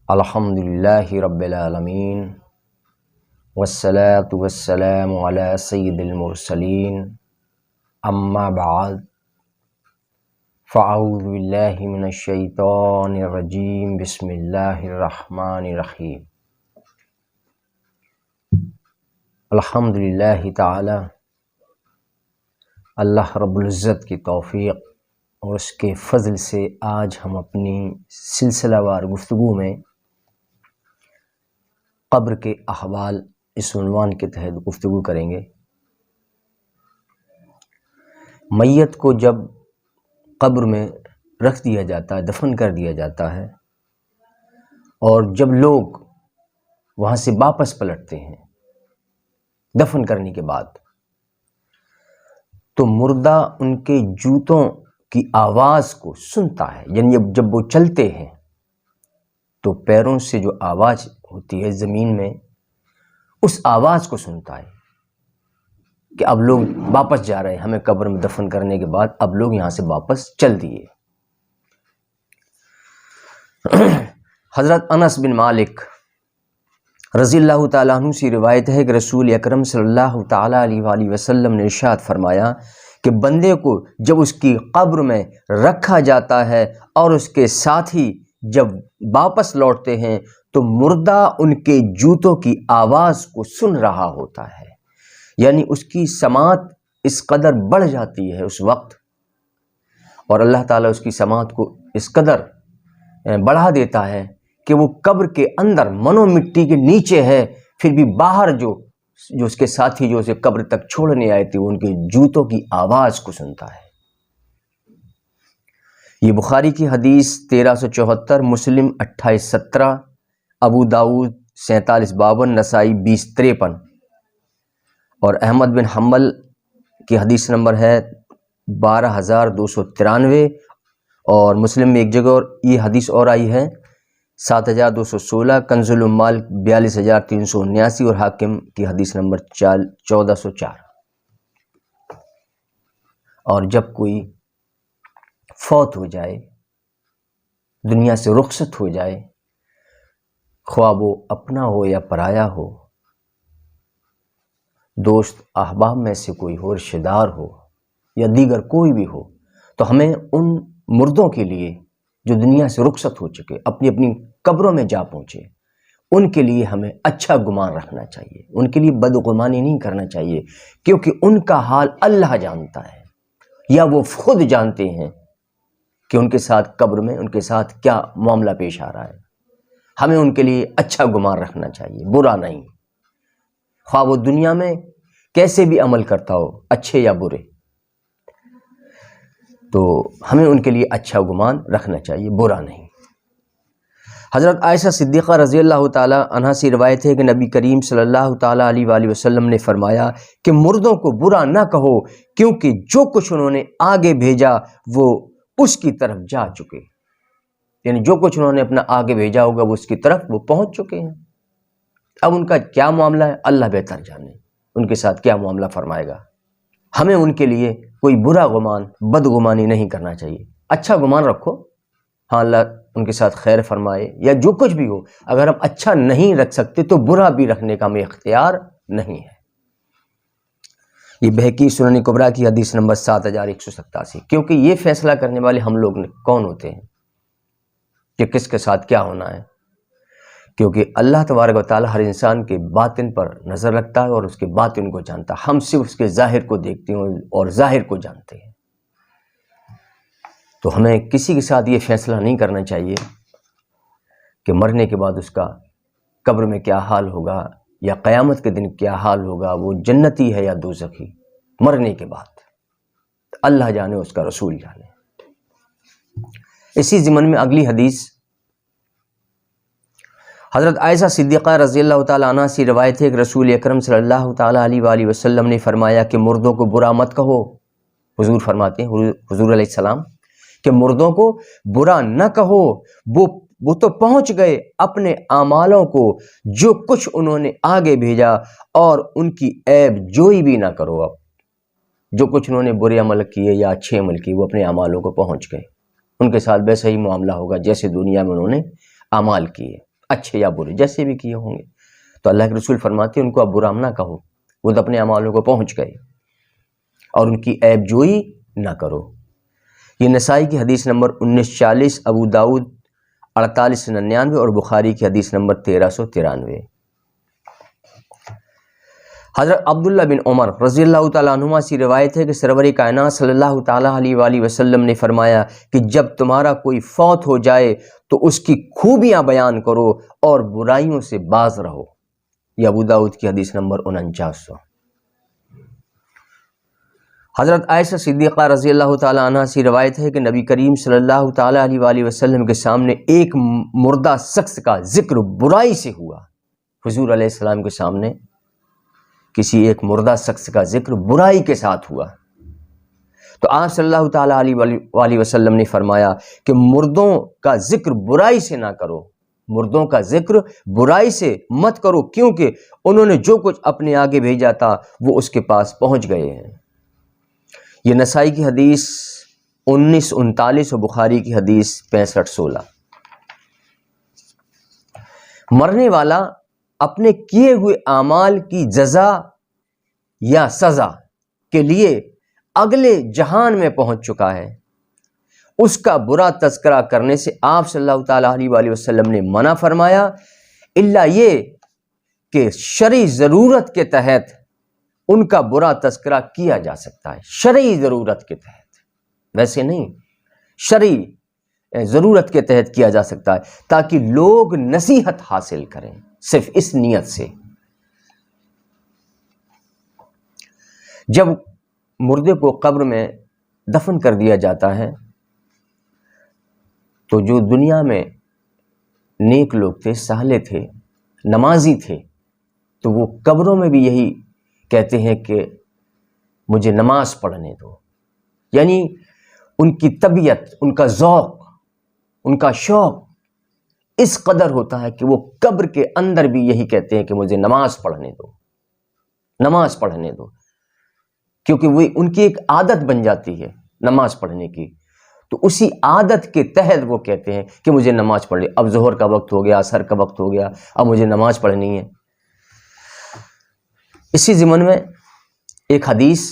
الحمدللہ رب العالمین والصلاة والسلام علی سید المرسلین اما بعد فاعوذ باللہ من الشیطان الرجیم بسم اللہ الرحمن الرحیم الحمدللہ تعالی اللہ رب العزت کی توفیق اور اس کے فضل سے آج ہم اپنی سلسلہ وار گفتگو میں قبر کے احوال اس عنوان کے تحت گفتگو کریں گے۔ میت کو جب قبر میں رکھ دیا جاتا ہے، دفن کر دیا جاتا ہے، اور جب لوگ وہاں سے واپس پلٹتے ہیں دفن کرنے کے بعد، تو مردہ ان کے جوتوں کی آواز کو سنتا ہے، یعنی جب وہ چلتے ہیں تو پیروں سے جو آواز ہوتی ہے زمین میں، اس آواز کو سنتا ہے کہ اب لوگ واپس جا رہے ہیں، ہمیں قبر میں دفن کرنے کے بعد اب لوگ یہاں سے واپس چل دیے۔ حضرت انس بن مالک رضی اللہ تعالیٰ عنہ سے روایت ہے کہ رسول اکرم صلی اللہ تعالیٰ علیہ وآلہ وسلم نے ارشاد فرمایا کہ بندے کو جب اس کی قبر میں رکھا جاتا ہے اور اس کے ساتھی جب واپس لوٹتے ہیں تو مردہ ان کے جوتوں کی آواز کو سن رہا ہوتا ہے، یعنی اس کی سماعت اس قدر بڑھ جاتی ہے اس وقت، اور اللہ تعالیٰ اس کی سماعت کو اس قدر بڑھا دیتا ہے کہ وہ قبر کے اندر منو مٹی کے نیچے ہے، پھر بھی باہر جو اس کے ساتھی جو اسے قبر تک چھوڑنے آئے تھے وہ ان کے جوتوں کی آواز کو سنتا ہے۔ یہ بخاری کی حدیث 1374، مسلم 2817، ابو داؤد 4752، نسائی 2053، اور احمد بن حنبل کی حدیث نمبر ہے 12293، اور مسلم میں ایک جگہ اور یہ حدیث اور آئی ہے 7216، کنز العمال 42379، اور حاکم کی حدیث نمبر 1404۔ اور جب کوئی فوت ہو جائے، دنیا سے رخصت ہو جائے، خواہ وہ اپنا ہو یا پرایا ہو، دوست احباب میں سے کوئی ہو، رشتہ دار ہو یا دیگر کوئی بھی ہو، تو ہمیں ان مردوں کے لیے جو دنیا سے رخصت ہو چکے، اپنی اپنی قبروں میں جا پہنچے، ان کے لیے ہمیں اچھا گمان رکھنا چاہیے، ان کے لیے بدگمانی نہیں کرنا چاہیے، کیونکہ ان کا حال اللہ جانتا ہے یا وہ خود جانتے ہیں کہ ان کے ساتھ قبر میں ان کے ساتھ کیا معاملہ پیش آ رہا ہے۔ ہمیں ان کے لیے اچھا گمان رکھنا چاہیے، برا نہیں، خواہ وہ دنیا میں کیسے بھی عمل کرتا ہو، اچھے یا برے، تو ہمیں ان کے لیے اچھا گمان رکھنا چاہیے، برا نہیں۔ حضرت عائشہ صدیقہ رضی اللہ تعالیٰ عنہا سے روایت ہے کہ نبی کریم صلی اللہ تعالیٰ علیہ وآلہ وسلم نے فرمایا کہ مردوں کو برا نہ کہو، کیونکہ جو کچھ انہوں نے آگے بھیجا وہ اس کی طرف جا چکے، یعنی جو کچھ انہوں نے اپنا آگے بھیجا ہوگا وہ اس کی طرف وہ پہنچ چکے ہیں۔ اب ان کا کیا معاملہ ہے اللہ بہتر جانے، ان کے ساتھ کیا معاملہ فرمائے گا۔ ہمیں ان کے لیے کوئی برا گمان، بدگمانی نہیں کرنا چاہیے، اچھا گمان رکھو، ہاں اللہ ان کے ساتھ خیر فرمائے یا جو کچھ بھی ہو۔ اگر ہم اچھا نہیں رکھ سکتے تو برا بھی رکھنے کا ہمیں اختیار نہیں ہے۔ یہ بہقی سنن کبریٰ کی حدیث نمبر 7187، کیونکہ یہ فیصلہ کرنے والے ہم لوگ کون ہوتے ہیں کہ کس کے ساتھ کیا ہونا ہے، کیونکہ اللہ تبارک و تعالیٰ ہر انسان کے باطن پر نظر رکھتا ہے اور اس کے باطن کو جانتا ہے، ہم صرف اس کے ظاہر کو دیکھتے ہیں اور ظاہر کو جانتے ہیں۔ تو ہمیں کسی کے ساتھ یہ فیصلہ نہیں کرنا چاہیے کہ مرنے کے بعد اس کا قبر میں کیا حال ہوگا یا قیامت کے دن کیا حال ہوگا، وہ جنتی ہے یا دوزخی، مرنے کے بعد اللہ جانے، اس کا رسول جانے۔ اسی ضمن میں اگلی حدیث حضرت عائشہ صدیقہ رضی اللہ تعالیٰ عنہ سے روایت ہے کہ رسول اکرم صلی اللہ تعالیٰ علیہ وآلہ وسلم نے فرمایا کہ مردوں کو برا مت کہو۔ حضور فرماتے ہیں، حضور علیہ السلام، کہ مردوں کو برا نہ کہو، وہ تو پہنچ گئے اپنے اعمالوں کو، جو کچھ انہوں نے آگے بھیجا، اور ان کی عیب جوئی بھی نہ کرو۔ اب جو کچھ انہوں نے برے عمل کیے یا اچھے عمل کیے وہ اپنے اعمالوں کو پہنچ گئے، ان کے ساتھ ویسا ہی معاملہ ہوگا جیسے دنیا میں انہوں نے اعمال کیے۔ اچھے یا برے جیسے بھی کیے ہوں گے. تو اللہ کے رسول فرماتے ہیں ان کو آپ برا نہ کہو، وہ تو اپنے اعمالوں کو پہنچ گئے، اور ان کی عیب جوئی نہ کرو. یہ نسائی کی حدیث نمبر 1940، ابو داؤد 4899 اور بخاری کی حدیث نمبر 1393. حضرت عبداللہ بن عمر رضی اللہ تعالیٰ عنہما سے روایت ہے کہ سرور کائنات صلی اللہ تعالیٰ علیہ وآلہ وسلم نے فرمایا کہ جب تمہارا کوئی فوت ہو جائے تو اس کی خوبیاں بیان کرو اور برائیوں سے باز رہو. یہ ابو داؤد کی حدیث نمبر 4900. حضرت عائشہ صدیقہ رضی اللہ تعالیٰ عنہ سے روایت ہے کہ نبی کریم صلی اللہ تعالیٰ علیہ وآلہ وسلم کے سامنے ایک مردہ شخص کا ذکر برائی سے ہوا. حضور علیہ السلام کے سامنے کسی ایک مردہ شخص کا ذکر برائی کے ساتھ ہوا تو آپ صلی اللہ تعالیٰ علیہ وآلہ وسلم نے فرمایا کہ مردوں کا ذکر برائی سے نہ کرو، مردوں کا ذکر برائی سے مت کرو، کیونکہ انہوں نے جو کچھ اپنے آگے بھیجا تھا وہ اس کے پاس پہنچ گئے ہیں. یہ نسائی کی حدیث 1939 اور بخاری کی حدیث 6516. مرنے والا اپنے کیے ہوئے اعمال کی جزا یا سزا کے لیے اگلے جہان میں پہنچ چکا ہے. اس کا برا تذکرہ کرنے سے آپ صلی اللہ تعالیٰ علیہ وآلہ وسلم نے منع فرمایا، الا یہ کہ شرعی ضرورت کے تحت ان کا برا تذکرہ کیا جا سکتا ہے. شرعی ضرورت کے تحت، ویسے نہیں، شرعی ضرورت کے تحت کیا جا سکتا ہے تاکہ لوگ نصیحت حاصل کریں، صرف اس نیت سے. جب مردے کو قبر میں دفن کر دیا جاتا ہے تو جو دنیا میں نیک لوگ تھے، صالح تھے، نمازی تھے، تو وہ قبروں میں بھی یہی کہتے ہیں کہ مجھے نماز پڑھنے دو. یعنی ان کی طبیعت، ان کا ذوق، ان کا شوق اس قدر ہوتا ہے کہ وہ قبر کے اندر بھی یہی کہتے ہیں کہ مجھے نماز پڑھنے دو، نماز پڑھنے دو، کیونکہ وہ ان کی ایک عادت بن جاتی ہے نماز پڑھنے کی. تو اسی عادت کے تحت وہ کہتے ہیں کہ مجھے نماز پڑھ لی. اب ظہر کا وقت ہو گیا، عصر کا وقت ہو گیا، اب مجھے نماز پڑھنی ہے. اسی ضمن میں ایک حدیث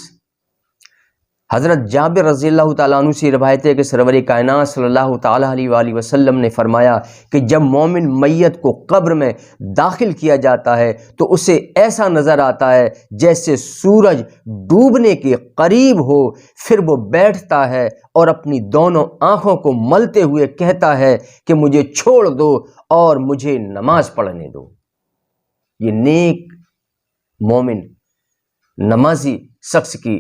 حضرت جابر رضی اللہ تعالیٰ عنہ سے روایت ہے کہ سرور کائنات صلی اللہ تعالیٰ علیہ وآلہ وسلم نے فرمایا کہ جب مومن میت کو قبر میں داخل کیا جاتا ہے تو اسے ایسا نظر آتا ہے جیسے سورج ڈوبنے کے قریب ہو. پھر وہ بیٹھتا ہے اور اپنی دونوں آنکھوں کو ملتے ہوئے کہتا ہے کہ مجھے چھوڑ دو اور مجھے نماز پڑھنے دو. یہ نیک مومن نمازی شخص کی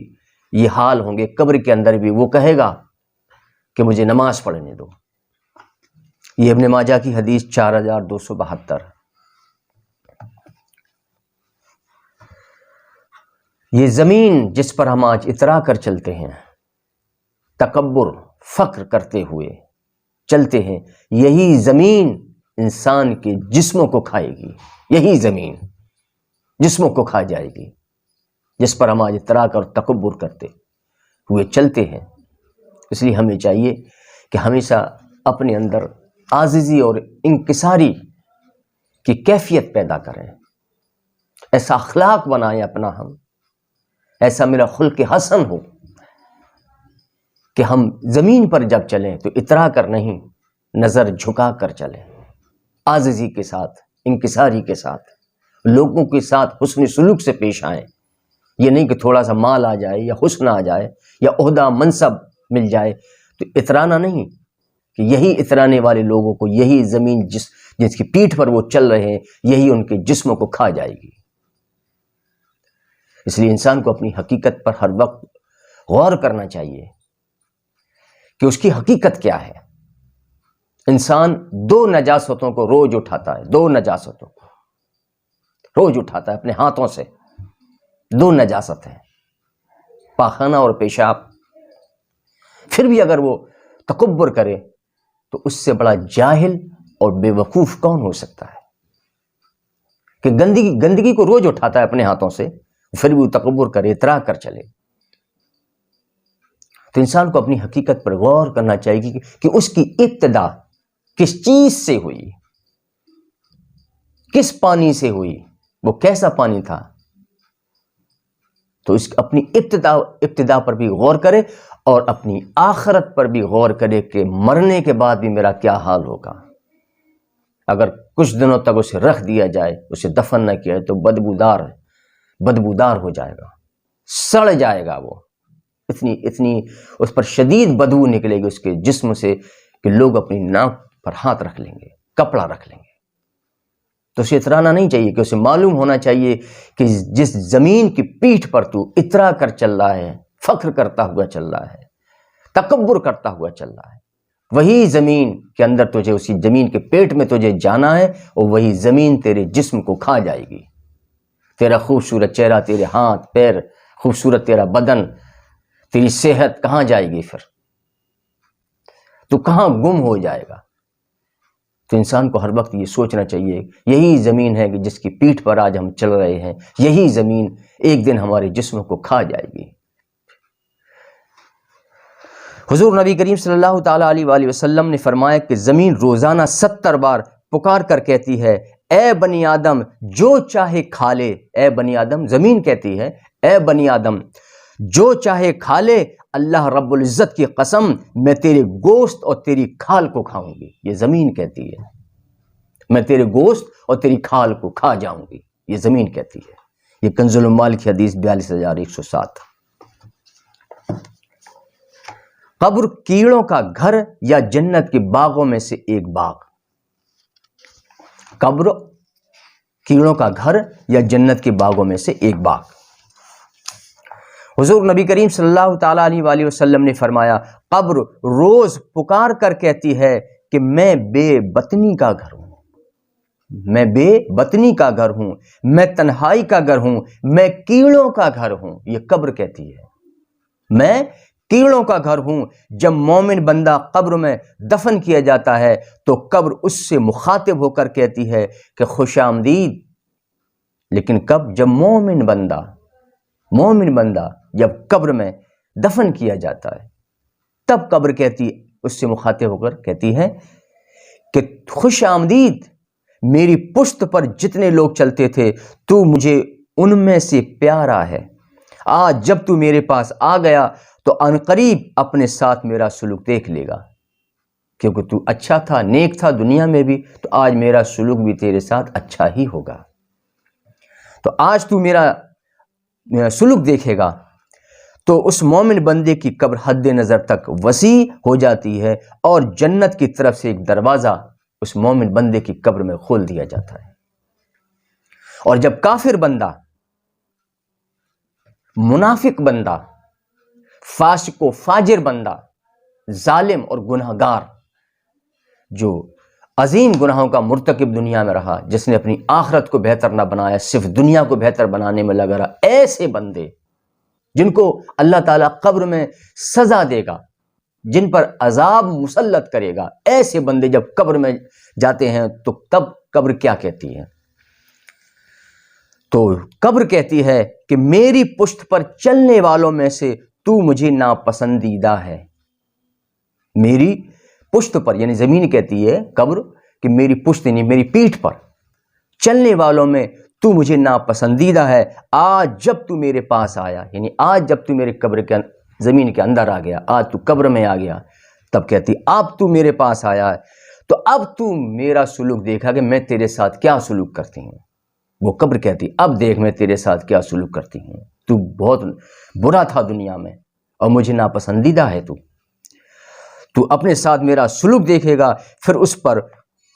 یہ حال ہوں گے. قبر کے اندر بھی وہ کہے گا کہ مجھے نماز پڑھنے دو. یہ ابن ماجہ کی حدیث 4272. یہ زمین جس پر ہم آج اترا کر چلتے ہیں، تکبر، فخر کرتے ہوئے چلتے ہیں، یہی زمین انسان کے جسموں کو کھائے گی. یہی زمین جسموں کو کھا جائے گی جس پر ہم آج اترا کر تکبر کرتے ہوئے چلتے ہیں. اس لیے ہمیں چاہیے کہ ہمیشہ اپنے اندر عاجزی اور انکساری کی کیفیت پیدا کریں، ایسا اخلاق بنائیں اپنا، ہم ایسا میرا خلق حسن ہو کہ ہم زمین پر جب چلیں تو اترا کر نہیں، نظر جھکا کر چلیں، عاجزی کے ساتھ، انکساری کے ساتھ، لوگوں کے ساتھ حسن سلوک سے پیش آئیں. یہ نہیں کہ تھوڑا سا مال آ جائے یا حسن آ جائے یا عہدہ منصب مل جائے تو اترانا نہیں، کہ یہی اترانے والے لوگوں کو یہی زمین جس کی پیٹھ پر وہ چل رہے ہیں یہی ان کے جسموں کو کھا جائے گی. اس لیے انسان کو اپنی حقیقت پر ہر وقت غور کرنا چاہیے کہ اس کی حقیقت کیا ہے. انسان 2 نجاستوں کو روز اٹھاتا ہے، 2 نجاستوں کو روز اٹھاتا ہے اپنے ہاتھوں سے. 2 نجاست ہیں، پاخانہ اور پیشاب. پھر بھی اگر وہ تکبر کرے تو اس سے بڑا جاہل اور بے وقوف کون ہو سکتا ہے کہ گندگی کو روز اٹھاتا ہے اپنے ہاتھوں سے، پھر بھی وہ تکبر کرے، اترا کر چلے. تو انسان کو اپنی حقیقت پر غور کرنا چاہیے کہ اس کی ابتدا کس چیز سے ہوئی. کس پانی سے ہوئی، وہ کیسا پانی تھا، تو اس اپنی ابتدا پر بھی غور کرے اور اپنی آخرت پر بھی غور کرے کہ مرنے کے بعد بھی میرا کیا حال ہوگا۔ اگر کچھ دنوں تک اسے رکھ دیا جائے، اسے دفن نہ کیا جائے، تو بدبودار ہو جائے گا، سڑ جائے گا، وہ اتنی اس پر شدید بدبو نکلے گی اس کے جسم سے کہ لوگ اپنی ناک پر ہاتھ رکھ لیں گے، کپڑا رکھ لیں گے۔ تو اسے اترانا نہیں چاہیے، کہ اسے معلوم ہونا چاہیے کہ جس زمین کی پیٹھ پر تو اترا کر چل رہا ہے، فخر کرتا ہوا چل رہا ہے، تکبر کرتا ہوا چل رہا ہے، وہی زمین کے اندر تجھے، اسی زمین کے پیٹ میں تجھے جانا ہے، اور وہی زمین تیرے جسم کو کھا جائے گی۔ تیرا خوبصورت چہرہ، تیرے ہاتھ پیر، خوبصورت تیرا بدن، تیری صحت کہاں جائے گی؟ پھر تو کہاں گم ہو جائے گا؟ تو انسان کو ہر وقت یہ سوچنا چاہیے، یہی زمین ہے کہ جس کی پیٹھ پر آج ہم چل رہے ہیں، یہی زمین ایک دن ہمارے جسم کو کھا جائے گی۔ حضور نبی کریم صلی اللہ تعالیٰ علیہ وآلہ وسلم نے فرمایا کہ زمین روزانہ 70 بار پکار کر کہتی ہے، اے بنی آدم جو چاہے کھا لے۔ اے بنی آدم، زمین کہتی ہے، اے بنی آدم جو چاہے کھا لے، اللہ رب العزت کی قسم میں تیرے گوشت اور تیری کھال کو کھاؤں گی۔ یہ زمین کہتی ہے، میں تیرے گوشت اور تیری کھال کو کھا جاؤں گی، یہ زمین کہتی ہے۔ یہ کنز العمال کی حدیث 42107۔ قبر کیڑوں کا گھر یا جنت کے باغوں میں سے ایک باغ۔ قبر کیڑوں کا گھر یا جنت کے باغوں میں سے ایک باغ۔ حضور نبی کریم صلی اللہ تعالیٰ علیہ وآلہ وسلم نے فرمایا، قبر روز پکار کر کہتی ہے کہ میں بے بطنی کا گھر ہوں، میں بے بطنی کا گھر ہوں، میں تنہائی کا گھر ہوں، میں کیڑوں کا گھر ہوں۔ یہ قبر کہتی ہے، میں کیڑوں کا گھر ہوں۔ جب مومن بندہ قبر میں دفن کیا جاتا ہے تو قبر اس سے مخاطب ہو کر کہتی ہے کہ خوش آمدید۔ لیکن کب؟ جب مومن بندہ جب قبر میں دفن کیا جاتا ہے، تب قبر کہتی، اس سے مخاطب ہو کر کہتی ہے کہ خوش آمدید، میری پشت پر جتنے لوگ چلتے تھے تو مجھے ان میں سے پیارا ہے، آج جب تو میرے پاس آ گیا تو عنقریب اپنے ساتھ میرا سلوک دیکھ لے گا، کیونکہ تو اچھا تھا، نیک تھا دنیا میں بھی، تو آج میرا سلوک بھی تیرے ساتھ اچھا ہی ہوگا۔ تو آج تو میرا سلوک دیکھے گا، تو اس مومن بندے کی قبر حد نظر تک وسیع ہو جاتی ہے، اور جنت کی طرف سے ایک دروازہ اس مومن بندے کی قبر میں کھول دیا جاتا ہے۔ اور جب کافر بندہ، منافق بندہ، فاسق و فاجر بندہ، ظالم اور گناہگار، جو عظیم گناہوں کا مرتکب دنیا میں رہا، جس نے اپنی آخرت کو بہتر نہ بنایا، صرف دنیا کو بہتر بنانے میں لگا رہا، ایسے بندے جن کو اللہ تعالیٰ قبر میں سزا دے گا، جن پر عذاب مسلط کرے گا، ایسے بندے جب قبر میں جاتے ہیں تو تب قبر کیا کہتی ہے؟ تو قبر کہتی ہے کہ میری پشت پر چلنے والوں میں سے تو مجھے ناپسندیدہ ہے۔ میری پشت پر، یعنی زمین کہتی ہے قبر کہ میری پشت یعنی میری پیٹھ پر چلنے والوں میں تو مجھے ناپسندیدہ ہے، آج جب تو میرے پاس آیا، یعنی آج جب تو میرے قبر کے زمین کے اندر آ گیا، آج تو قبر میں آ گیا، تب کہتی اب تو میرے پاس آیا ہے تو اب تو میرا سلوک دیکھا کہ میں تیرے ساتھ کیا سلوک کرتی ہوں۔ وہ قبر کہتی اب دیکھ میں تیرے ساتھ کیا سلوک کرتی ہوں، تو بہت برا تھا دنیا میں اور مجھے ناپسندیدہ ہے، تو اپنے ساتھ میرا سلوک دیکھے گا۔ پھر اس پر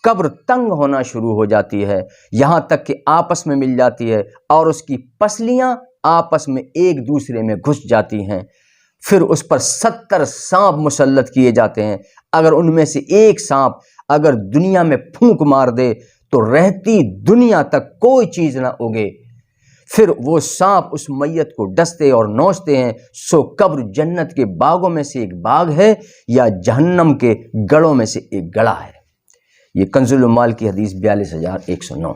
قبر تنگ ہونا شروع ہو جاتی ہے، یہاں تک کہ آپس میں مل جاتی ہے اور اس کی پسلیاں آپس میں ایک دوسرے میں گھس جاتی ہیں۔ پھر اس پر 70 سانپ مسلط کیے جاتے ہیں، اگر ان میں سے ایک سانپ اگر دنیا میں پھونک مار دے تو رہتی دنیا تک کوئی چیز نہ اگے، پھر وہ سانپ اس میت کو ڈستے اور نوچتے ہیں۔ سو قبر جنت کے باغوں میں سے ایک باغ ہے یا جہنم کے گڑھوں میں سے ایک گڑھا ہے۔ یہ کنز العمال کی حدیث 42109۔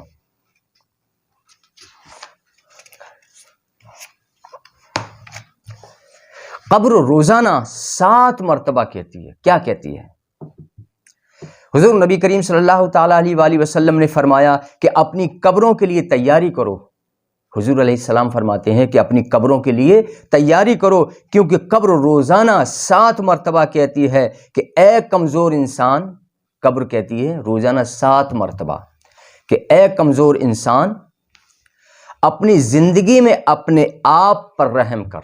قبر روزانہ 7 مرتبہ کہتی ہے، کیا کہتی ہے؟ حضور نبی کریم صلی اللہ تعالیٰ علیہ وآلہ وسلم نے فرمایا کہ اپنی قبروں کے لیے تیاری کرو. حضور علیہ السلام فرماتے ہیں کہ اپنی قبروں کے لیے تیاری کرو، کیونکہ قبر روزانہ 7 مرتبہ کہتی ہے کہ اے کمزور انسان. قبر کہتی ہے روزانہ 7 مرتبہ کہ اے کمزور انسان، اپنی زندگی میں اپنے آپ پر رحم کر.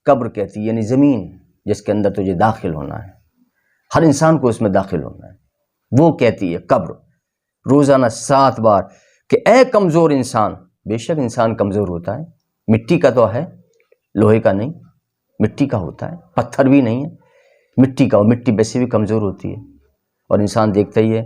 قبر کہتی ہے یعنی زمین جس کے اندر تجھے داخل ہونا ہے، ہر انسان کو اس میں داخل ہونا ہے، وہ کہتی ہے قبر روزانہ 7 بار کہ اے کمزور انسان. بے شک انسان کمزور ہوتا ہے، مٹی کا تو ہے، لوہے کا نہیں، مٹی کا ہوتا ہے، پتھر بھی نہیں ہے، مٹی کا. مٹی ویسے بھی کمزور ہوتی ہے اور انسان دیکھتا ہی ہے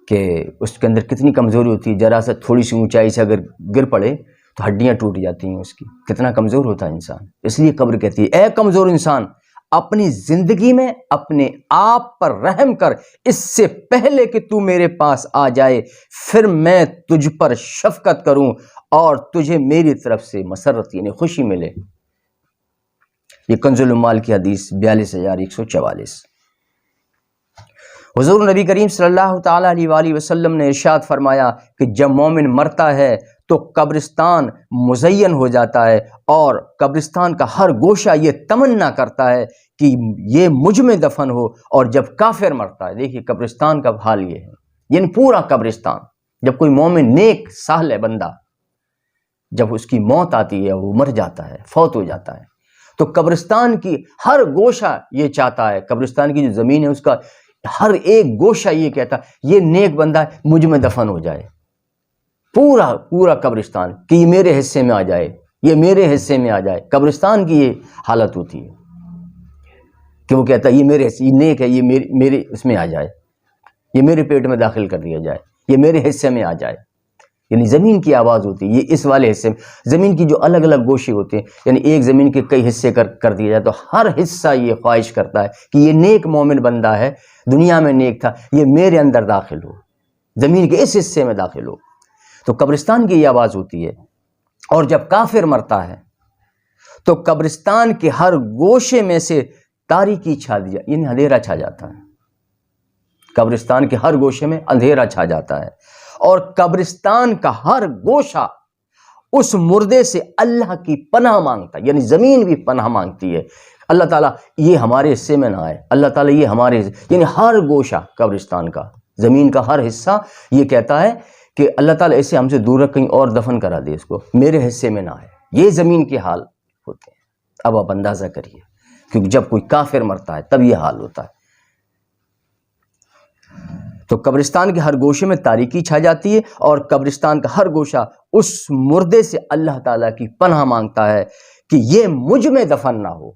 کہ اس کے اندر کتنی کمزوری ہوتی ہے. ذرا سا تھوڑی سی اونچائی سے اگر گر پڑے تو ہڈیاں ٹوٹ جاتی ہیں اس کی، کتنا کمزور ہوتا ہے انسان. اس لیے قبر کہتی ہے اے کمزور انسان، اپنی زندگی میں اپنے آپ پر رحم کر اس سے پہلے کہ تو میرے پاس آ جائے، پھر میں تجھ پر شفقت کروں اور تجھے میری طرف سے مسرت یعنی خوشی ملے. یہ کنز العمال کی حدیث 42144. حضور نبی کریم صلی اللہ تعالیٰ علیہ وآلہ وسلم نے ارشاد فرمایا کہ جب مومن مرتا ہے تو قبرستان مزین ہو جاتا ہے اور قبرستان کا ہر گوشہ یہ تمنا کرتا ہے کہ یہ مجھ میں دفن ہو. اور جب کافر مرتا ہے، دیکھیے قبرستان کا حال یہ ہے، یعنی پورا قبرستان. جب کوئی مومن نیک صالح بندہ جب اس کی موت آتی ہے، وہ مر جاتا ہے، فوت ہو جاتا ہے، تو قبرستان کی ہر گوشہ یہ چاہتا ہے، قبرستان کی جو زمین ہے اس کا ہر ایک گوشہ یہ کہتا ہے یہ نیک بندہ ہے مجھ میں دفن ہو جائے. پورا قبرستان کہ یہ میرے حصے میں آ جائے، یہ میرے حصے میں آ جائے. قبرستان کی یہ حالت ہوتی ہے کہ وہ کہتا ہے یہ میرے حصے، یہ نیک ہے، یہ میرے اس میں آ جائے، یہ میرے پیٹ میں داخل کر دیا جائے، یہ میرے حصے میں آ جائے. یعنی زمین کی آواز ہوتی ہے یہ اس والے حصے میں. زمین کی جو الگ الگ گوشے ہوتے ہیں، یعنی ایک زمین کے کئی حصے کر دیا جائے تو ہر حصہ یہ خواہش کرتا ہے کہ یہ نیک مومن بندہ ہے، دنیا میں نیک تھا، یہ میرے اندر داخل ہو، زمین کے اس حصے میں داخل ہو. تو قبرستان کی یہ آواز ہوتی ہے. اور جب کافر مرتا ہے تو قبرستان کے ہر گوشے میں سے تاریکی چھا دیا، یعنی اندھیرا چھا جاتا ہے. قبرستان کے ہر گوشے میں اندھیرا چھا جاتا ہے اور قبرستان کا ہر گوشہ اس مردے سے اللہ کی پناہ مانگتا ہے. یعنی زمین بھی پناہ مانگتی ہے، اللہ تعالیٰ یہ ہمارے حصے میں نہ آئے، اللہ تعالیٰ یہ ہمارے یعنی ہر گوشہ قبرستان کا، زمین کا ہر حصہ یہ کہتا ہے کہ اللہ تعالیٰ اسے ہم سے دور رکھ، کہیں اور دفن کرا دے، اس کو میرے حصے میں نہ آئے. یہ زمین کے حال ہوتے ہیں. اب آپ اندازہ کریے، کیونکہ جب کوئی کافر مرتا ہے تب یہ حال ہوتا ہے. تو قبرستان کے ہر گوشے میں تاریکی چھا جاتی ہے اور قبرستان کا ہر گوشہ اس مردے سے اللہ تعالیٰ کی پناہ مانگتا ہے کہ یہ مجھ میں دفن نہ ہو.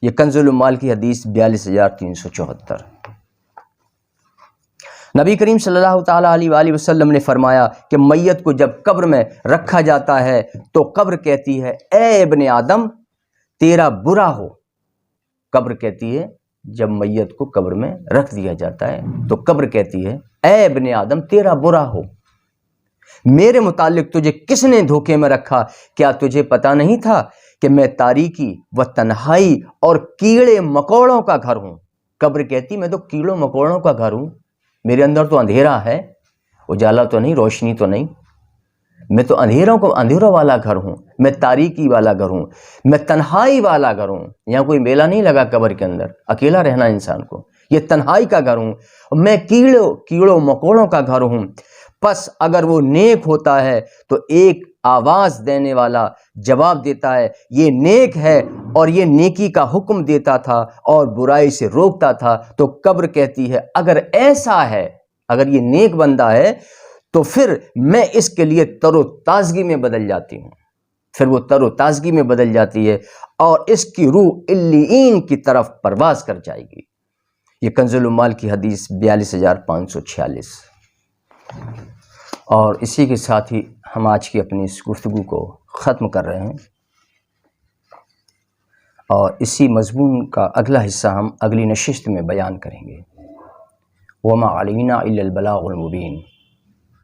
یہ کنز العمال کی حدیث 42374. نبی کریم صلی اللہ تعالیٰ علیہ وآلہ وسلم نے فرمایا کہ میت کو جب قبر میں رکھا جاتا ہے تو قبر کہتی ہے اے ابن آدم تیرا برا ہو. قبر کہتی ہے جب میت کو قبر میں رکھ دیا جاتا ہے تو قبر کہتی ہے اے ابن آدم تیرا برا ہو، میرے متعلق تجھے کس نے دھوکے میں رکھا؟ کیا تجھے پتا نہیں تھا کہ میں تاریکی و تنہائی اور کیڑے مکوڑوں کا گھر ہوں؟ قبر کہتی میں تو کیڑوں مکوڑوں کا گھر ہوں، میرے اندر تو اندھیرا ہے، اجالا تو نہیں، روشنی تو نہیں، میں تو اندھیروں والا گھر ہوں، میں تاریکی والا گھر ہوں، میں تنہائی والا گھر ہوں. یہاں کوئی میلہ نہیں لگا قبر کے اندر، اکیلا رہنا انسان کو، یہ تنہائی کا گھر ہوں، میں کیڑوں مکوڑوں کا گھر ہوں. پس اگر وہ نیک ہوتا ہے تو ایک آواز دینے والا جواب دیتا ہے یہ نیک ہے اور یہ نیکی کا حکم دیتا تھا اور برائی سے روکتا تھا. تو قبر کہتی ہے اگر ایسا ہے، اگر یہ نیک بندہ ہے تو پھر میں اس کے لیے تر و تازگی میں بدل جاتی ہوں. پھر وہ تر و تازگی میں بدل جاتی ہے اور اس کی روح علیین کی طرف پرواز کر جائے گی. یہ کنز العمال کی حدیث 42546. اور اسی کے ساتھ ہی ہم آج کی اپنی اس گفتگو کو ختم کر رہے ہیں اور اسی مضمون کا اگلا حصہ ہم اگلی نشست میں بیان کریں گے. وما علینا الا البلاغ المبین.